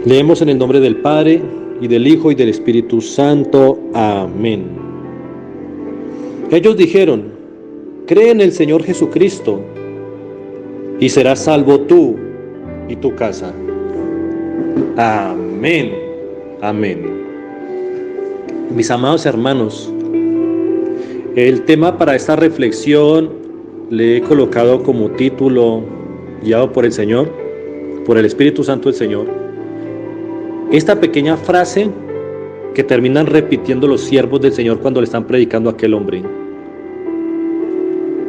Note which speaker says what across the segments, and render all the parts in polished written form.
Speaker 1: Leemos en el nombre del Padre, y del Hijo, y del Espíritu Santo. Amén. Ellos dijeron: cree en el Señor Jesucristo, y serás salvo tú y tu casa. Amén. Amén. Mis amados hermanos, el tema para esta reflexión le he colocado como título, guiado por el Señor, por el Espíritu Santo del Señor, esta pequeña frase que terminan repitiendo los siervos del Señor cuando le están predicando a aquel hombre.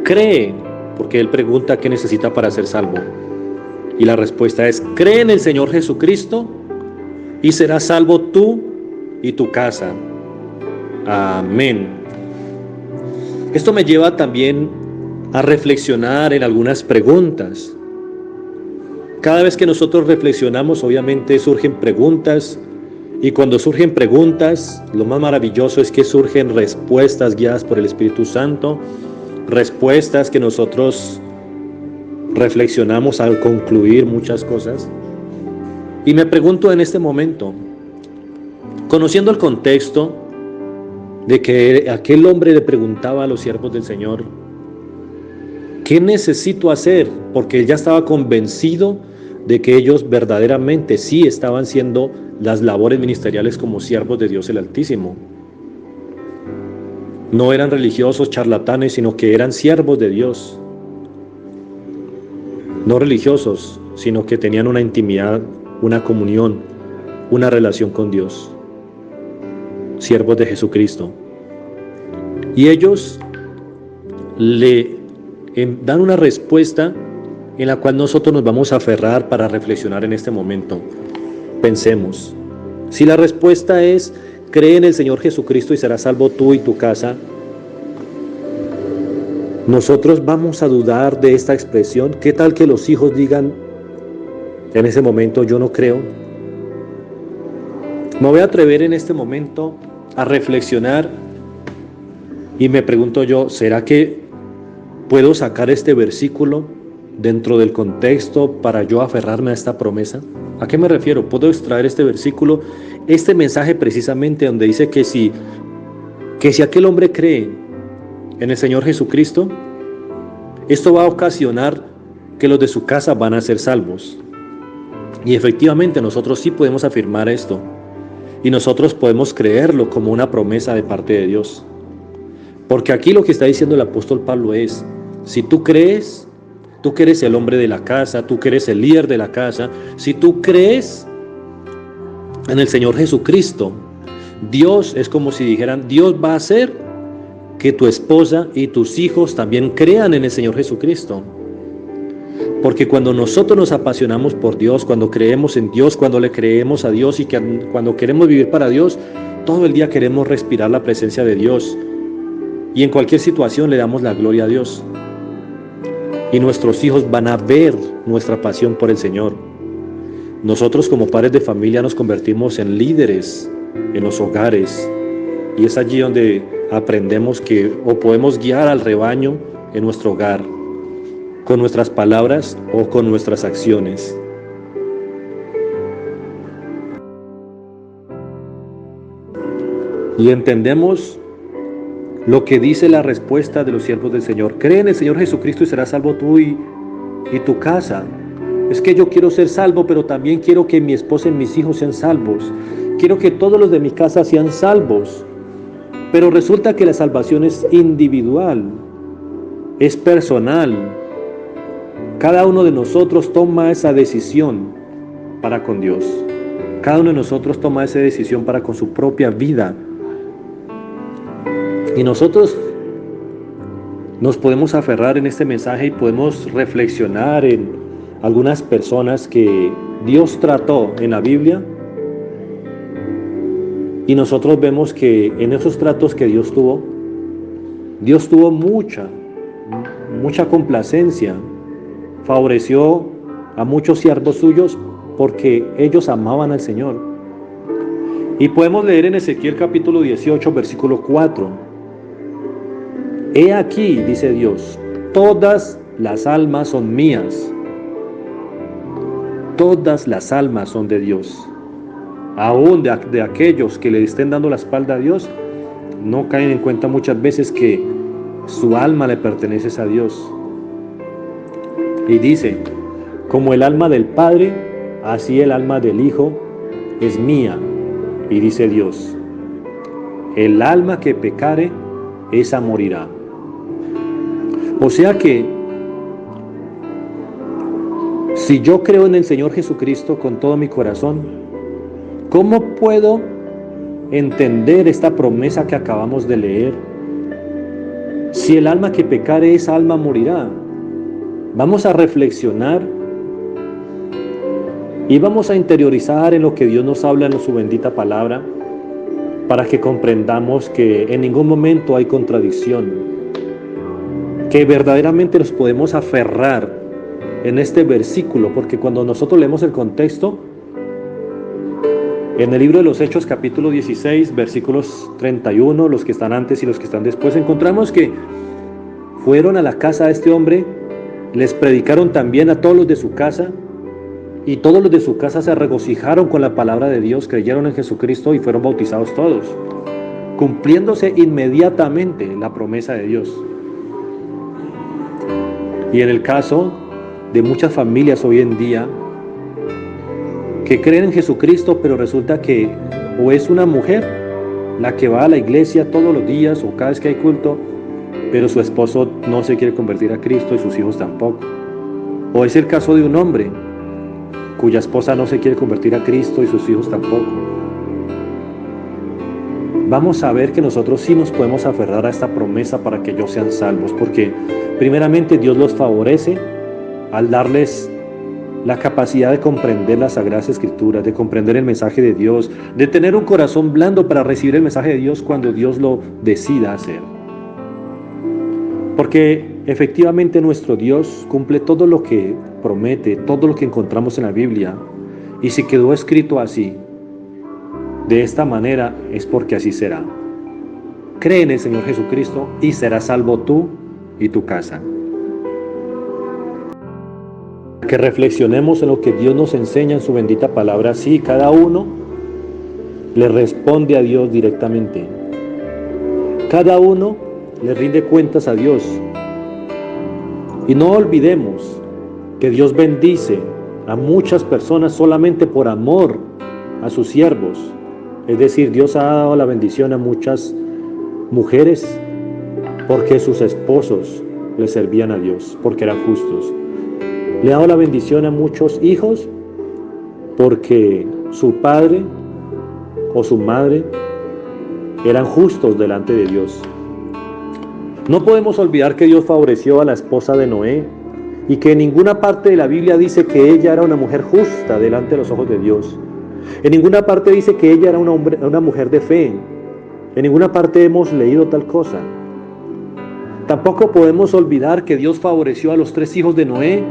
Speaker 1: Cree, porque él pregunta qué necesita para ser salvo. Y la respuesta es: cree en el Señor Jesucristo y serás salvo tú y tu casa. Amén. Esto me lleva también a reflexionar en algunas preguntas. Cada vez que nosotros reflexionamos, obviamente surgen preguntas, y cuando surgen preguntas, lo más maravilloso es que surgen respuestas guiadas por el Espíritu Santo, respuestas que nosotros reflexionamos al concluir muchas cosas. Y me pregunto en este momento, conociendo el contexto de que aquel hombre le preguntaba a los siervos del Señor: ¿qué necesito hacer? Porque él ya estaba convencido de que ellos verdaderamente sí estaban haciendo las labores ministeriales como siervos de Dios el Altísimo. No eran religiosos charlatanes, sino que eran siervos de Dios. No religiosos, sino que tenían una intimidad, una comunión, una relación con Dios. Siervos de Jesucristo. Y ellos le dan una respuesta en la cual nosotros nos vamos a aferrar para reflexionar en este momento. Pensemos. Si la respuesta es: cree en el Señor Jesucristo y serás salvo tú y tu casa, nosotros vamos a dudar de esta expresión. ¿Qué tal que los hijos digan en ese momento: yo no creo? Me voy a atrever en este momento a reflexionar y me pregunto yo: ¿será que puedo sacar este versículo dentro del contexto para yo aferrarme a esta promesa? ¿A qué me refiero? Puedo extraer este versículo, este mensaje precisamente donde dice que si aquel hombre cree en el Señor Jesucristo, esto va a ocasionar que los de su casa van a ser salvos. Y efectivamente nosotros sí podemos afirmar esto, y nosotros podemos creerlo como una promesa de parte de Dios. Porque aquí lo que está diciendo el apóstol Pablo es: si tú crees, tú que eres el hombre de la casa, tú que eres el líder de la casa, si tú crees en el Señor Jesucristo, Dios, es como si dijeran, Dios va a hacer que tu esposa y tus hijos también crean en el Señor Jesucristo. Porque cuando nosotros nos apasionamos por Dios, cuando creemos en Dios, cuando le creemos a Dios y cuando queremos vivir para Dios, todo el día queremos respirar la presencia de Dios. Y en cualquier situación le damos la gloria a Dios. Y nuestros hijos van a ver nuestra pasión por el Señor. Nosotros como padres de familia nos convertimos en líderes en los hogares. Y es allí donde aprendemos que podemos guiar al rebaño en nuestro hogar, con nuestras palabras o con nuestras acciones. Y entendemos lo que dice la respuesta de los siervos del Señor: cree en el Señor Jesucristo y serás salvo tú y tu casa. Es que yo quiero ser salvo, pero también quiero que mi esposa y mis hijos sean salvos. Quiero que todos los de mi casa sean salvos. Pero resulta que la salvación es individual, es personal. Cada uno de nosotros toma esa decisión para con Dios. Cada uno de nosotros toma esa decisión para con su propia vida. Y nosotros nos podemos aferrar en este mensaje y podemos reflexionar en algunas personas que Dios trató en la Biblia. Y nosotros vemos que en esos tratos que Dios tuvo mucha complacencia. Favoreció a muchos siervos suyos porque ellos amaban al Señor. Y podemos leer en Ezequiel capítulo 18, versículo 4. He aquí, dice Dios, todas las almas son mías. Todas las almas son de Dios. aún de aquellos que le estén dando la espalda a Dios, no caen en cuenta muchas veces que su alma le pertenece a Dios. Y dice, como el alma del Padre, así el alma del Hijo es mía. Y dice Dios, el alma que pecare, esa morirá. O sea que, si yo creo en el Señor Jesucristo con todo mi corazón, ¿cómo puedo entender esta promesa que acabamos de leer? Si el alma que pecare, esa alma morirá. Vamos a reflexionar y vamos a interiorizar en lo que Dios nos habla en su bendita palabra, para que comprendamos que en ningún momento hay contradicción, que verdaderamente nos podemos aferrar en este versículo, porque cuando nosotros leemos el contexto, en el libro de los Hechos capítulo 16, versículos 31, los que están antes y los que están después, encontramos que fueron a la casa de este hombre, les predicaron también a todos los de su casa, y todos los de su casa se regocijaron con la palabra de Dios, creyeron en Jesucristo y fueron bautizados todos, cumpliéndose inmediatamente la promesa de Dios. Y en el caso de muchas familias hoy en día que creen en Jesucristo, pero resulta que o es una mujer la que va a la iglesia todos los días o cada vez que hay culto, pero su esposo no se quiere convertir a Cristo y sus hijos tampoco. O es el caso de un hombre cuya esposa no se quiere convertir a Cristo y sus hijos tampoco. Vamos a ver que nosotros sí nos podemos aferrar a esta promesa para que ellos sean salvos, porque primeramente Dios los favorece al darles la capacidad de comprender las Sagradas Escrituras, de comprender el mensaje de Dios, de tener un corazón blando para recibir el mensaje de Dios cuando Dios lo decida hacer. Porque efectivamente nuestro Dios cumple todo lo que promete, todo lo que encontramos en la Biblia, y si quedó escrito así, de esta manera, es porque así será. Cree en el Señor Jesucristo y serás salvo tú y tu casa. Que reflexionemos en lo que Dios nos enseña en su bendita palabra. Sí, cada uno le responde a Dios directamente. Cada uno le rinde cuentas a Dios. Y no olvidemos que Dios bendice a muchas personas solamente por amor a sus siervos. Es decir, Dios ha dado la bendición a muchas mujeres porque sus esposos le servían a Dios, porque eran justos. Le ha dado la bendición a muchos hijos porque su padre o su madre eran justos delante de Dios. No podemos olvidar que Dios favoreció a la esposa de Noé y que en ninguna parte de la Biblia dice que ella era una mujer justa delante de los ojos de Dios. En ninguna parte dice que ella era una mujer de fe. En ninguna parte hemos leído tal cosa. Tampoco podemos olvidar que Dios favoreció a los 3 hijos de Noé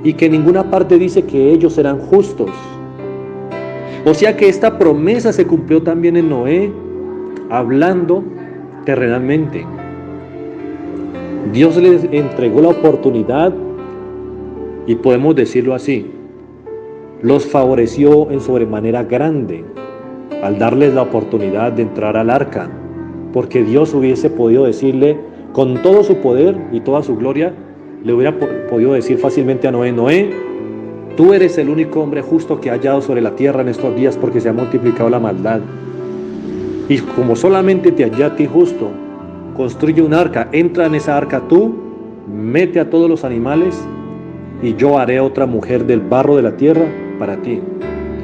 Speaker 1: y que en ninguna parte dice que ellos eran justos. O sea que esta promesa se cumplió también en Noé, hablando terrenalmente. Dios les entregó la oportunidad, y podemos decirlo así, los favoreció en sobremanera grande al darles la oportunidad de entrar al arca, porque Dios hubiese podido decirle con todo su poder y toda su gloria, le hubiera podido decir fácilmente a Noé: Noé, tú eres el único hombre justo que ha hallado sobre la tierra en estos días, porque se ha multiplicado la maldad. Y como solamente te hallé a ti justo, construye un arca, entra en esa arca tú, mete a todos los animales, y yo haré otra mujer del barro de la tierra para ti.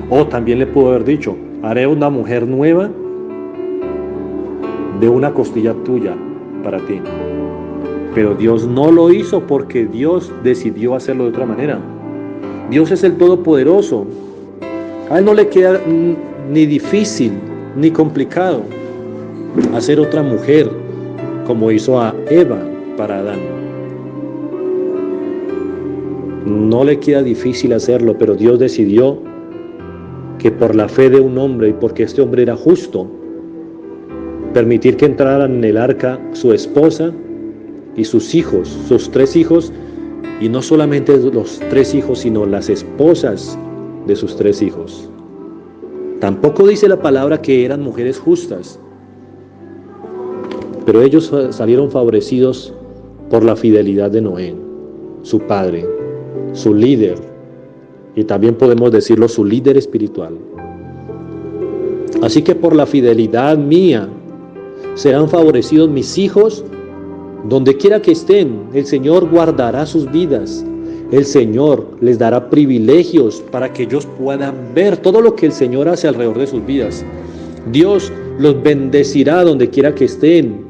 Speaker 1: O también le pudo haber dicho: haré una mujer nueva de una costilla tuya para ti. Pero Dios no lo hizo, porque Dios decidió hacerlo de otra manera. Dios es el Todopoderoso. A Él no le queda ni difícil ni complicado hacer otra mujer, como hizo a Eva para Adán. No le queda difícil hacerlo, pero Dios decidió que por la fe de un hombre, y porque este hombre era justo, permitir que entraran en el arca su esposa y sus hijos, sus 3 hijos, y no solamente los 3 hijos, sino las esposas de sus 3 hijos. Tampoco dice la palabra que eran mujeres justas, pero ellos salieron favorecidos por la fidelidad de Noé, su padre, su líder, y también podemos decirlo, su líder espiritual. Así que por la fidelidad mía serán favorecidos mis hijos donde quiera que estén. El Señor guardará sus vidas. El Señor les dará privilegios para que ellos puedan ver todo lo que el Señor hace alrededor de sus vidas. Dios los bendecirá donde quiera que estén.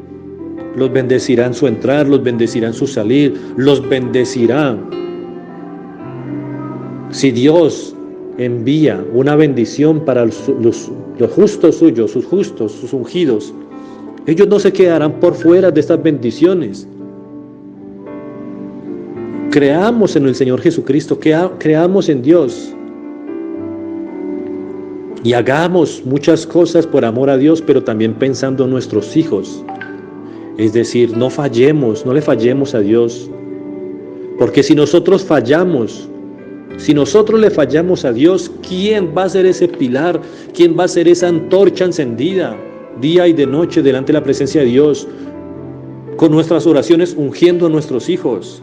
Speaker 1: Los bendecirá en su entrar, los bendecirá en su salir, los bendecirá. Si Dios envía una bendición para los justos suyos, sus justos, sus ungidos, ellos no se quedarán por fuera de estas bendiciones. Creamos en el Señor Jesucristo, creamos en Dios y hagamos muchas cosas por amor a Dios, pero también pensando en nuestros hijos. Es decir, no fallemos, no le fallemos a Dios, porque si nosotros fallamos, si nosotros le fallamos a Dios, ¿quién va a ser ese pilar? ¿Quién va a ser esa antorcha encendida día y de noche delante de la presencia de Dios, con nuestras oraciones ungiendo a nuestros hijos?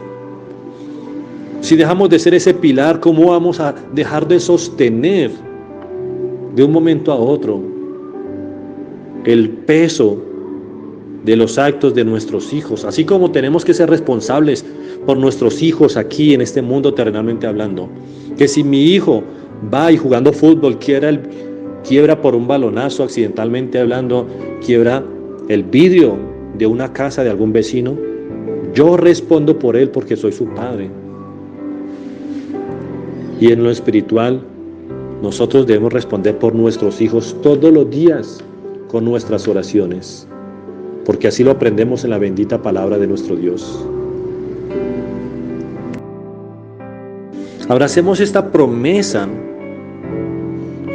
Speaker 1: Si dejamos de ser ese pilar, ¿cómo vamos a dejar de sostener de un momento a otro el peso de los actos de nuestros hijos? Así como tenemos que ser responsables por nuestros hijos aquí en este mundo terrenalmente hablando, que si mi hijo va y jugando fútbol quiebra por un balonazo, accidentalmente hablando, quiebra el vidrio de una casa de algún vecino, yo respondo por él porque soy su padre. Y en lo espiritual, nosotros debemos responder por nuestros hijos todos los días con nuestras oraciones, porque así lo aprendemos en la bendita palabra de nuestro Dios. Abracemos esta promesa,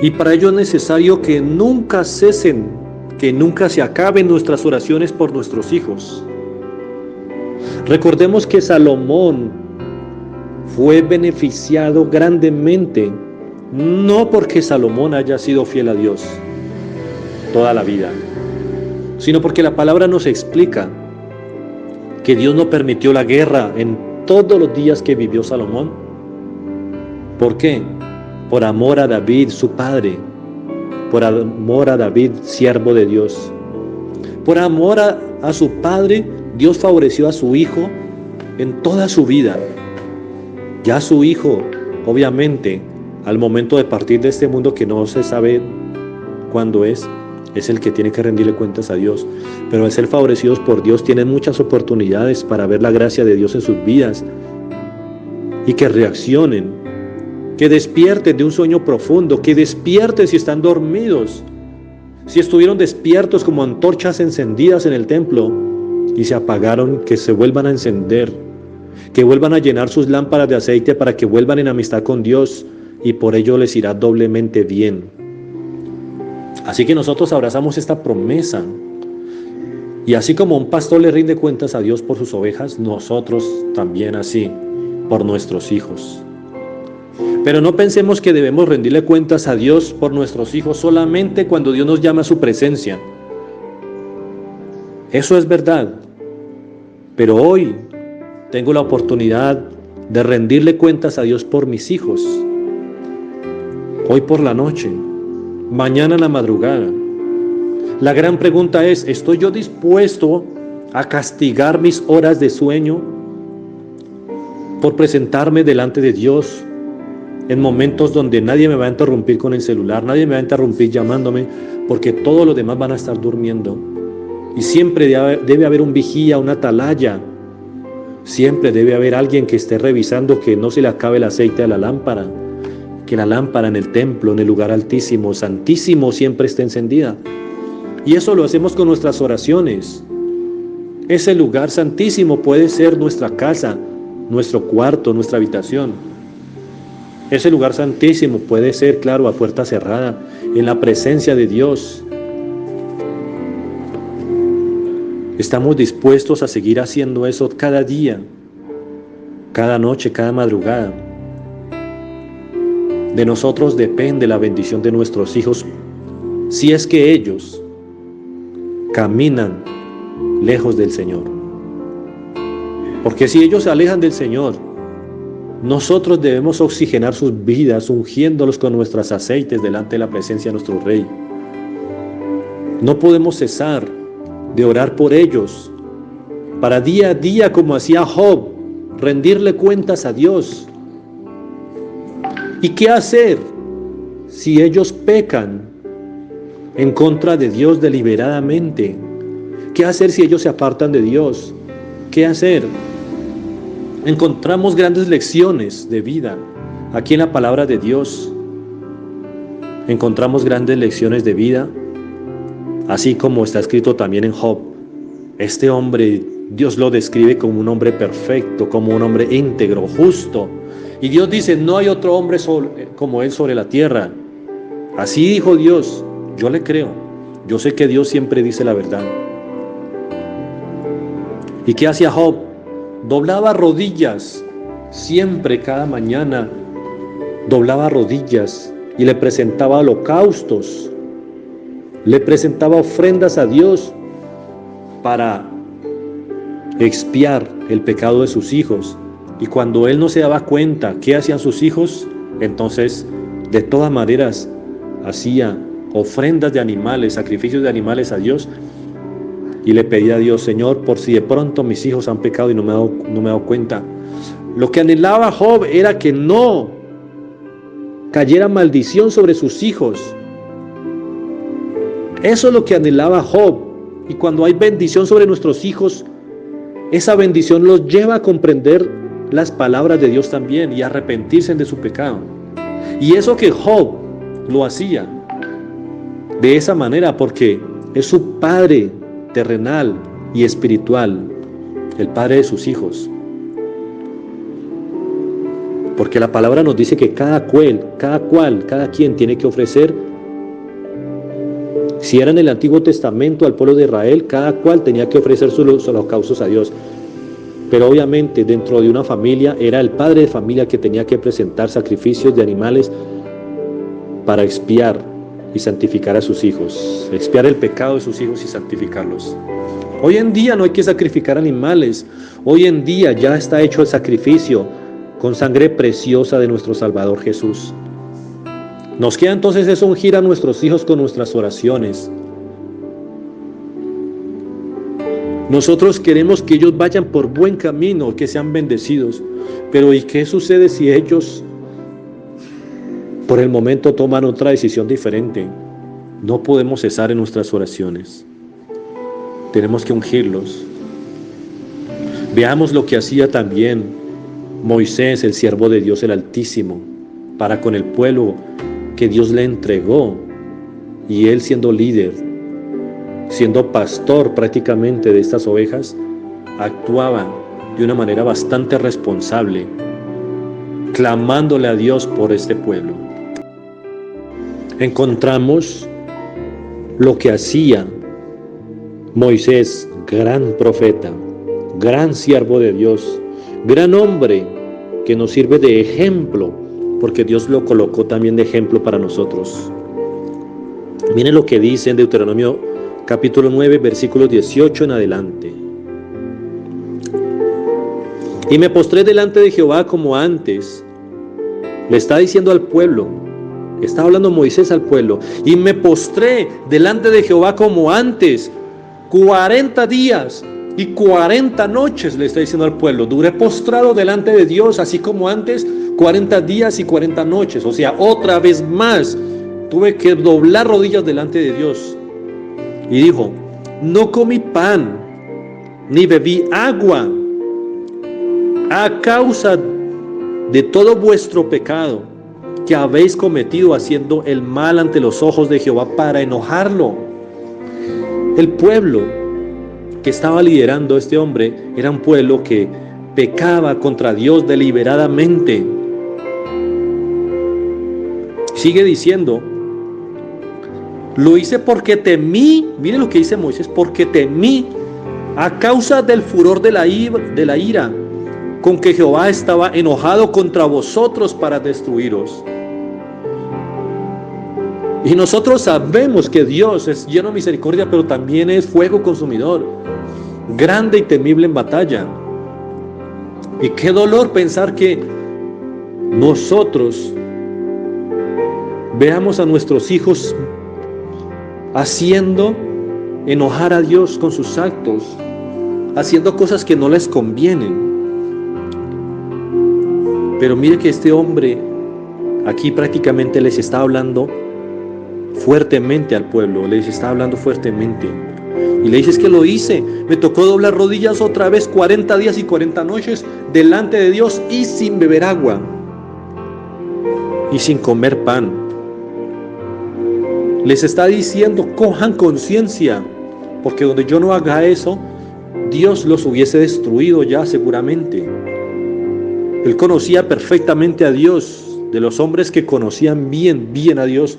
Speaker 1: y para ello es necesario que nunca cesen, que nunca se acaben nuestras oraciones por nuestros hijos. Recordemos que Salomón fue beneficiado grandemente, no porque Salomón haya sido fiel a Dios toda la vida, sino porque la palabra nos explica que Dios no permitió la guerra en todos los días que vivió Salomón. ¿Por qué? Por amor a David, su padre, por amor a David, siervo de Dios. Por amor a su padre, Dios favoreció a su hijo en toda su vida. Ya su hijo, obviamente, al momento de partir de este mundo que no se sabe cuándo es el que tiene que rendirle cuentas a Dios. Pero al ser favorecidos por Dios, tienen muchas oportunidades para ver la gracia de Dios en sus vidas y que reaccionen, que despierten de un sueño profundo, que despierten si están dormidos, si estuvieron despiertos como antorchas encendidas en el templo y se apagaron, que se vuelvan a encender, que vuelvan a llenar sus lámparas de aceite para que vuelvan en amistad con Dios, y por ello les irá doblemente bien. Así que nosotros abrazamos esta promesa, y así como un pastor le rinde cuentas a Dios por sus ovejas, nosotros también así por nuestros hijos. Pero no pensemos que debemos rendirle cuentas a Dios por nuestros hijos solamente cuando Dios nos llama a su presencia. Eso es verdad, pero hoy tengo la oportunidad de rendirle cuentas a Dios por mis hijos. Hoy por la noche, mañana en la madrugada. La gran pregunta es, ¿estoy yo dispuesto a castigar mis horas de sueño por presentarme delante de Dios en momentos donde nadie me va a interrumpir con el celular, nadie me va a interrumpir llamándome, porque todos los demás van a estar durmiendo? Y siempre debe haber un vigía, una atalaya. Siempre debe haber alguien que esté revisando que no se le acabe el aceite a la lámpara, que la lámpara en el templo, en el lugar altísimo, santísimo, siempre esté encendida. Y eso lo hacemos con nuestras oraciones. Ese lugar santísimo puede ser nuestra casa, nuestro cuarto, nuestra habitación. Ese lugar santísimo puede ser, claro, a puerta cerrada, en la presencia de Dios. Estamos dispuestos a seguir haciendo eso cada día, cada noche, cada madrugada. De nosotros depende la bendición de nuestros hijos si es que ellos caminan lejos del Señor. Porque si ellos se alejan del Señor, nosotros debemos oxigenar sus vidas, ungiéndolos con nuestros aceites delante de la presencia de nuestro Rey. No podemos cesar de orar por ellos, para día a día, como hacía Job, rendirle cuentas a Dios. ¿Y qué hacer si ellos pecan en contra de Dios deliberadamente? ¿Qué hacer si ellos se apartan de Dios? ¿Qué hacer? Encontramos grandes lecciones de vida aquí en la palabra de Dios. Encontramos grandes lecciones de vida, así como está escrito también en Job. Este hombre, Dios lo describe como un hombre perfecto, como un hombre íntegro, justo. Y Dios dice, no hay otro hombre como él sobre la tierra. Así dijo Dios. Yo le creo. Yo sé que Dios siempre dice la verdad. ¿Y qué hacía Job? Doblaba rodillas. Siempre, cada mañana, doblaba rodillas y le presentaba holocaustos. Le presentaba ofrendas a Dios para expiar el pecado de sus hijos. Y cuando él no se daba cuenta qué hacían sus hijos, entonces de todas maneras hacía ofrendas de animales, sacrificios de animales a Dios, y le pedía a Dios, Señor, por si de pronto mis hijos han pecado y no me he dado cuenta. Lo que anhelaba Job era que no cayera maldición sobre sus hijos. Eso es lo que anhelaba Job. Y cuando hay bendición sobre nuestros hijos, esa bendición los lleva a comprender las palabras de Dios también y a arrepentirse de su pecado. Y eso que Job lo hacía de esa manera porque es su padre terrenal y espiritual, el padre de sus hijos. Porque la palabra nos dice que cada quien tiene que ofrecer. Si era en el Antiguo Testamento al pueblo de Israel, cada cual tenía que ofrecer sus holocaustos a Dios. Pero obviamente dentro de una familia era el padre de familia que tenía que presentar sacrificios de animales para expiar y santificar a sus hijos, expiar el pecado de sus hijos y santificarlos. Hoy en día no hay que sacrificar animales. Hoy en día ya está hecho el sacrificio con sangre preciosa de nuestro Salvador Jesús. Nos queda entonces eso, ungir a nuestros hijos con nuestras oraciones. Nosotros queremos que ellos vayan por buen camino, que sean bendecidos. Pero ¿y qué sucede si ellos por el momento toman otra decisión diferente? No podemos cesar en nuestras oraciones. Tenemos que ungirlos. Veamos lo que hacía también Moisés, el siervo de Dios el Altísimo, para con el pueblo que Dios le entregó, y él siendo líder, siendo pastor prácticamente de estas ovejas, actuaba de una manera bastante responsable, clamándole a Dios por este pueblo. Encontramos lo que hacía Moisés, gran profeta, gran siervo de Dios, gran hombre que nos sirve de ejemplo, porque Dios lo colocó también de ejemplo para nosotros. Miren lo que dice en Deuteronomio capítulo 9, versículos 18 en adelante. Y me postré delante de Jehová como antes. Le está diciendo al pueblo, está hablando Moisés al pueblo, y me postré delante de Jehová como antes, 40 días y 40 noches, le está diciendo al pueblo. Duré postrado delante de Dios, así como antes, 40 días y 40 noches. O sea, otra vez más, tuve que doblar rodillas delante de Dios. Y dijo, no comí pan, ni bebí agua, a causa de todo vuestro pecado que habéis cometido haciendo el mal ante los ojos de Jehová para enojarlo. El pueblo que estaba liderando este hombre era un pueblo que pecaba contra Dios deliberadamente. Sigue diciendo, lo hice porque temí, miren lo que dice Moisés, porque temí a causa del furor de la ira con que Jehová estaba enojado contra vosotros para destruiros. Y nosotros sabemos que Dios es lleno de misericordia, pero también es fuego consumidor, grande y temible en batalla. Y qué dolor pensar que nosotros veamos a nuestros hijos haciendo enojar a Dios con sus actos, haciendo cosas que no les convienen. Pero mire que este hombre aquí prácticamente les está hablando fuertemente al pueblo, les está hablando fuertemente. Y le dice: es que lo hice, me tocó doblar rodillas otra vez 40 días y 40 noches delante de Dios y sin beber agua y sin comer pan. Les está diciendo: cojan conciencia, porque donde yo no haga eso, Dios los hubiese destruido ya seguramente. Él conocía perfectamente a Dios. De los hombres que conocían bien a Dios,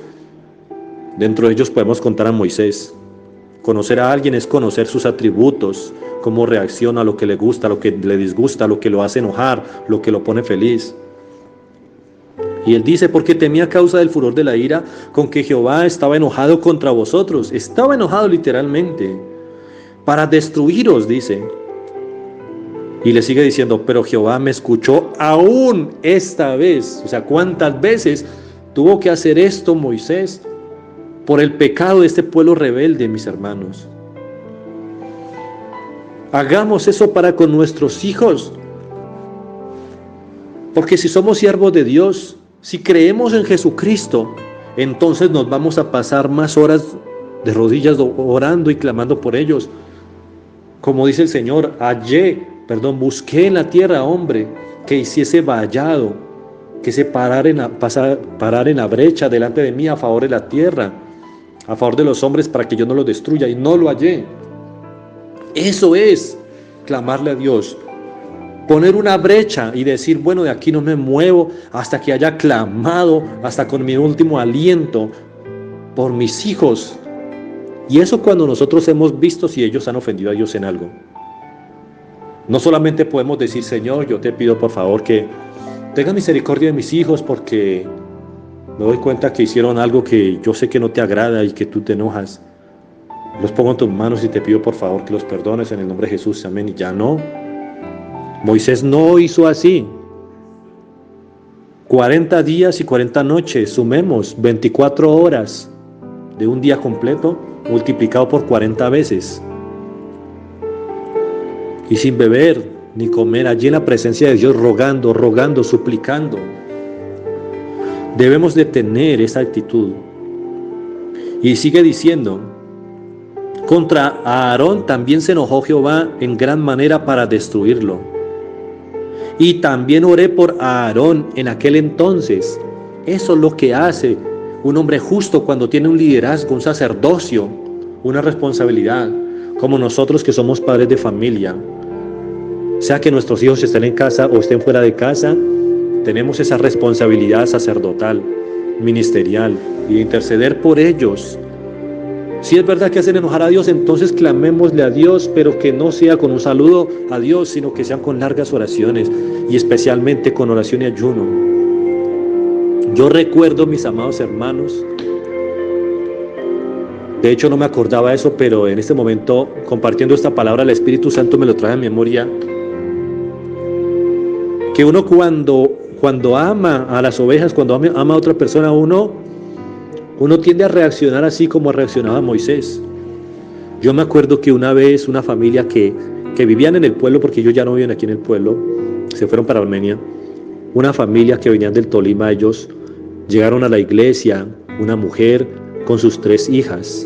Speaker 1: dentro de ellos podemos contar a Moisés. Conocer a alguien es conocer sus atributos, cómo reacciona a lo que le gusta, a lo que le disgusta, a lo que lo hace enojar, lo que lo pone feliz. Y él dice: porque temía a causa del furor de la ira con que Jehová estaba enojado contra vosotros. Estaba enojado literalmente, para destruiros, dice. Y le sigue diciendo: pero Jehová me escuchó aún esta vez. O sea, ¿cuántas veces tuvo que hacer esto Moisés por el pecado de este pueblo rebelde, mis hermanos? Hagamos eso para con nuestros hijos. Porque si somos siervos de Dios, si creemos en Jesucristo, entonces nos vamos a pasar más horas de rodillas orando y clamando por ellos. Como dice el Señor: busqué en la tierra hombre que hiciese vallado, que se parara en la brecha delante de mí a favor de la tierra, a favor de los hombres, para que yo no los destruya, y no lo hallé. Eso es clamarle a Dios, poner una brecha y decir: bueno, de aquí no me muevo hasta que haya clamado, hasta con mi último aliento, por mis hijos. Y eso cuando nosotros hemos visto si ellos han ofendido a Dios en algo. No solamente podemos decir: Señor, yo te pido por favor que tenga misericordia de mis hijos, porque me doy cuenta que hicieron algo que yo sé que no te agrada y que tú te enojas. Los pongo en tus manos y te pido por favor que los perdones en el nombre de Jesús, amén. Y ya no. Moisés no hizo así. 40 días y 40 noches, sumemos 24 horas de un día completo, multiplicado por 40 veces. Y sin beber ni comer, allí en la presencia de Dios, rogando, suplicando. Debemos de tener esa actitud. Y sigue diciendo: contra Aarón también se enojó Jehová en gran manera para destruirlo. Y también oré por Aarón en aquel entonces. Eso es lo que hace un hombre justo cuando tiene un liderazgo, un sacerdocio, una responsabilidad, como nosotros que somos padres de familia. Sea que nuestros hijos estén en casa o estén fuera de casa, tenemos esa responsabilidad sacerdotal, ministerial, y de interceder por ellos. Si es verdad que hacen enojar a Dios, entonces clamémosle a Dios, pero que no sea con un saludo a Dios, sino que sean con largas oraciones, y especialmente con oración y ayuno. Yo recuerdo, mis amados hermanos, de hecho no me acordaba eso, pero en este momento, compartiendo esta palabra, el Espíritu Santo me lo trae a memoria, que uno cuando ama a las ovejas, cuando ama a otra persona, uno tiende a reaccionar así como reaccionaba Moisés. Yo me acuerdo que una vez una familia que vivían en el pueblo, porque ellos ya no viven aquí en el pueblo, se fueron para Armenia, una familia que venían del Tolima, ellos llegaron a la iglesia, una mujer con sus 3 hijas,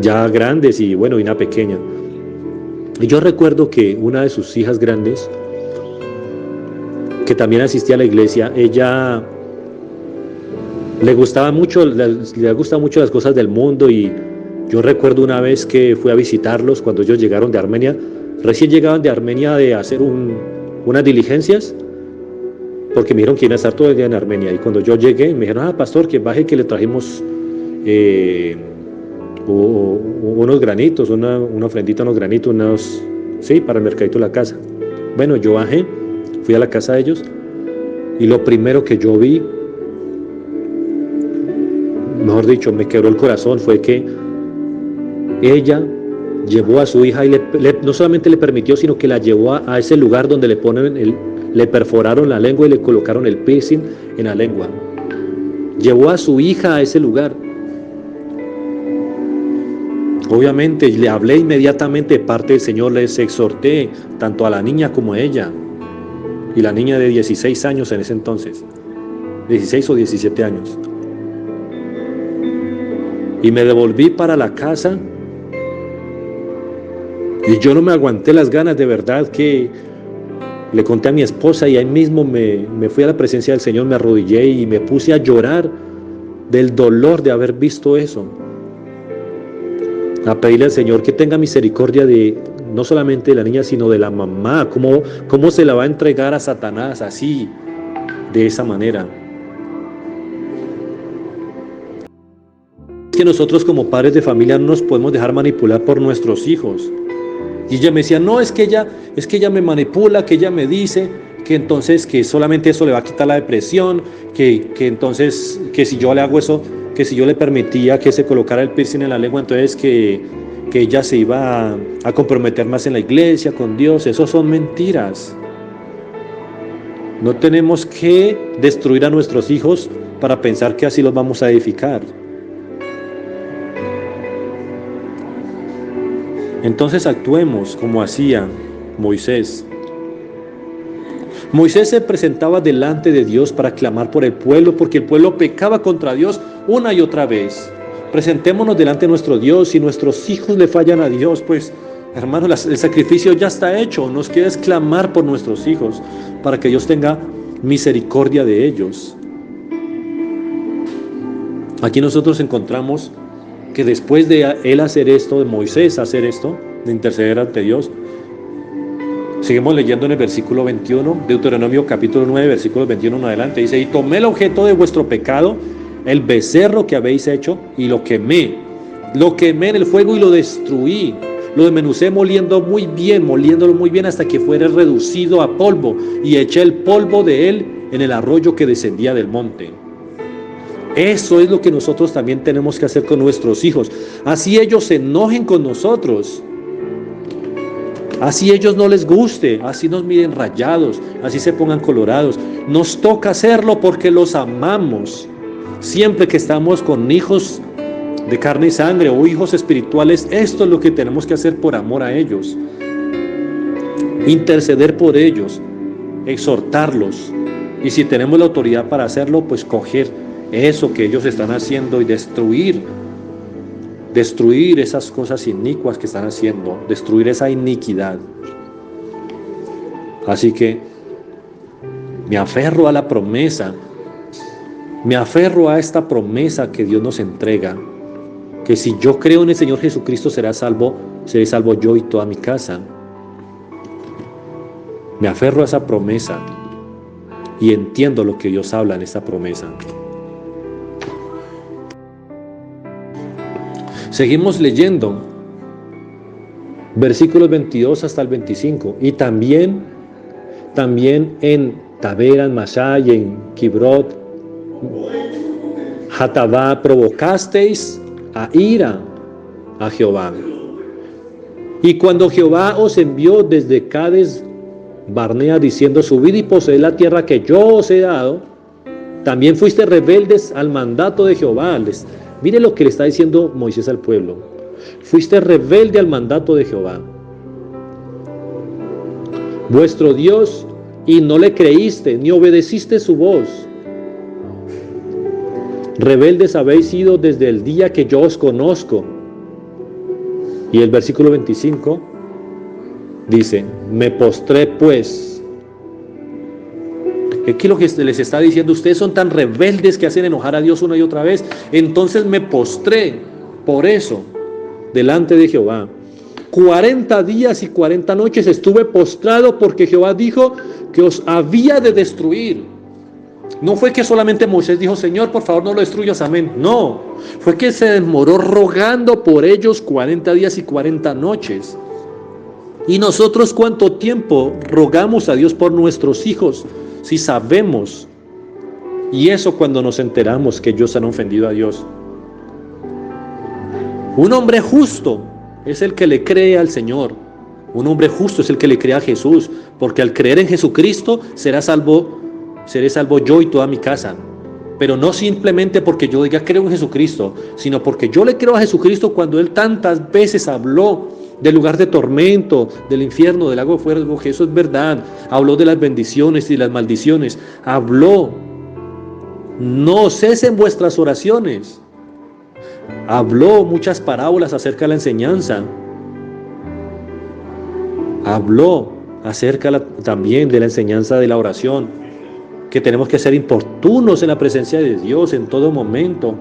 Speaker 1: ya grandes y una pequeña. Y yo recuerdo que una de sus hijas grandes, que también asistía a la iglesia, ella le gustan mucho las cosas del mundo, y yo recuerdo una vez que fui a visitarlos cuando ellos llegaron de Armenia. Recién llegaban de Armenia de hacer unas diligencias, porque me dijeron que iban a estar todo el día en Armenia, y cuando yo llegué me dijeron: pastor, que baje, que le trajimos unos granitos, una ofrendita, unos granitos, para el mercadito de la casa. Bueno, yo bajé, fui a la casa de ellos, y lo primero que yo vi mejor dicho, me quebró el corazón, fue que ella llevó a su hija y no solamente le permitió, sino que la llevó a ese lugar donde le perforaron la lengua y le colocaron el piercing en la lengua. Llevó a su hija a ese lugar. Obviamente le hablé inmediatamente de parte del Señor, les exhorté tanto a la niña como a ella, y la niña de 16 años en ese entonces, 16 o 17 años. Y me devolví para la casa y yo no me aguanté las ganas, de verdad que le conté a mi esposa y ahí mismo me fui a la presencia del Señor, me arrodillé y me puse a llorar del dolor de haber visto eso. A pedirle al Señor que tenga misericordia de no solamente de la niña, sino de la mamá. ¿Cómo se la va a entregar a Satanás así, de esa manera? Es que nosotros como padres de familia no nos podemos dejar manipular por nuestros hijos. Y ella me decía, no, es que ella me manipula, que ella me dice que entonces que solamente eso le va a quitar la depresión, que entonces que si yo le hago eso, que si yo le permitía que se colocara el piercing en la lengua, entonces que ella se iba a comprometer más en la iglesia, con Dios. Eso son mentiras. No tenemos que destruir a nuestros hijos para pensar que así los vamos a edificar. Entonces actuemos como hacía Moisés. Moisés se presentaba delante de Dios para clamar por el pueblo, porque el pueblo pecaba contra Dios una y otra vez. Presentémonos delante de nuestro Dios. Si nuestros hijos le fallan a Dios, pues hermanos, el sacrificio ya está hecho. Nos queda es clamar por nuestros hijos para que Dios tenga misericordia de ellos. Aquí nosotros encontramos que después de él hacer esto, de Moisés hacer esto, de interceder ante Dios, seguimos leyendo en el versículo 21, Deuteronomio capítulo 9, versículos 21 en adelante, dice, y tomé el objeto de vuestro pecado, el becerro que habéis hecho, y lo quemé en el fuego y lo destruí, lo desmenucé moliéndolo muy bien hasta que fuera reducido a polvo, y eché el polvo de él en el arroyo que descendía del monte. Eso es lo que nosotros también tenemos que hacer con nuestros hijos. Así ellos se enojen con nosotros, así ellos no les guste, así nos miren rayados, así se pongan colorados. Nos toca hacerlo porque los amamos. Siempre que estamos con hijos de carne y sangre o hijos espirituales, esto es lo que tenemos que hacer por amor a ellos. Interceder por ellos, exhortarlos. Y si tenemos la autoridad para hacerlo, pues coger eso que ellos están haciendo y destruir esas cosas inicuas que están haciendo, destruir esa iniquidad. Así que me aferro a la promesa, me aferro a esta promesa que Dios nos entrega, que si yo creo en el Señor Jesucristo seré salvo yo y toda mi casa. Me aferro a esa promesa y entiendo lo que Dios habla en esta promesa. Seguimos leyendo versículos 22 hasta el 25. Y también en Tabera, en Masá y en Kibrot Hatabá provocasteis a ira a Jehová. Y cuando Jehová os envió desde Cades Barnea diciendo, subid y poseed la tierra que yo os he dado, también fuiste rebeldes al mandato de Jehová. Mire lo que le está diciendo Moisés al pueblo. Fuiste rebelde al mandato de Jehová, vuestro Dios, y no le creíste, ni obedeciste su voz. Rebeldes habéis sido desde el día que yo os conozco. Y el versículo 25 dice, me postré pues. Aquí lo que les está diciendo, ustedes son tan rebeldes que hacen enojar a Dios una y otra vez. Entonces me postré por eso delante de Jehová. 40 días y 40 noches estuve postrado porque Jehová dijo que os había de destruir. No fue que solamente Moisés dijo, Señor, por favor no lo destruyas, amén. No, fue que se demoró rogando por ellos 40 días y 40 noches. ¿Y nosotros cuánto tiempo rogamos a Dios por nuestros hijos? Si sabemos, y eso cuando nos enteramos que ellos han ofendido a Dios, Un hombre justo es el que le cree al Señor. Un hombre justo es el que le cree a Jesús, porque al creer en Jesucristo seré salvo yo y toda mi casa. Pero no simplemente porque yo diga creo en Jesucristo, sino porque yo le creo a Jesucristo cuando Él tantas veces habló del lugar de tormento, del infierno, del lago de fuego, que eso es verdad. Habló de las bendiciones y las maldiciones. Habló. No cesen vuestras oraciones. Habló muchas parábolas acerca de la enseñanza. Habló acerca también de la enseñanza de la oración, que tenemos que ser importunos en la presencia de Dios en todo momento,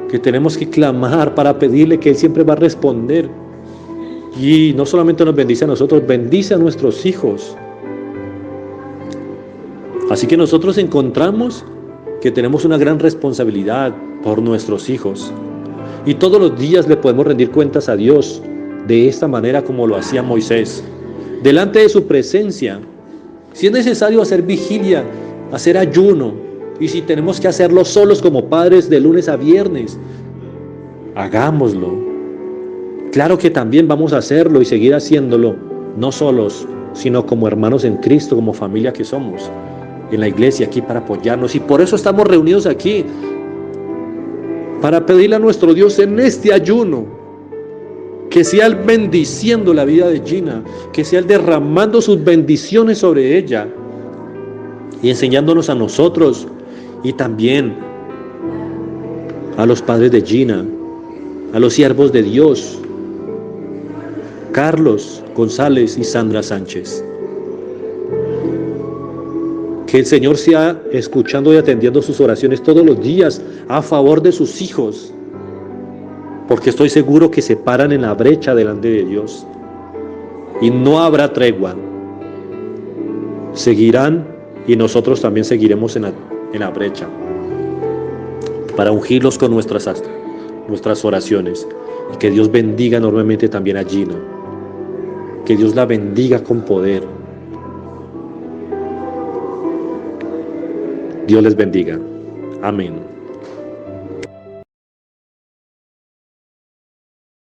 Speaker 1: que tenemos que clamar para pedirle que Él siempre va a responder. Y no solamente nos bendice a nosotros, bendice a nuestros hijos. Así que nosotros encontramos que tenemos una gran responsabilidad por nuestros hijos. Y todos los días le podemos rendir cuentas a Dios de esta manera como lo hacía Moisés. Delante de su presencia, si es necesario hacer vigilia, hacer ayuno, y si tenemos que hacerlo solos como padres de lunes a viernes, hagámoslo. Claro que también vamos a hacerlo y seguir haciéndolo, no solos, sino como hermanos en Cristo, como familia que somos, en la iglesia aquí para apoyarnos. Y por eso estamos reunidos aquí, para pedirle a nuestro Dios en este ayuno, que sea Él bendiciendo la vida de Gina, que sea Él derramando sus bendiciones sobre ella y enseñándonos a nosotros y también a los padres de Gina, a los siervos de Dios, Carlos González y Sandra Sánchez. Que el Señor sea escuchando y atendiendo sus oraciones todos los días a favor de sus hijos, porque estoy seguro que se paran en la brecha delante de Dios y no habrá tregua. Seguirán y nosotros también seguiremos en la brecha para ungirlos con nuestras oraciones. Y que Dios bendiga enormemente también a Gina, que Dios la bendiga con poder. Dios les bendiga. Amén.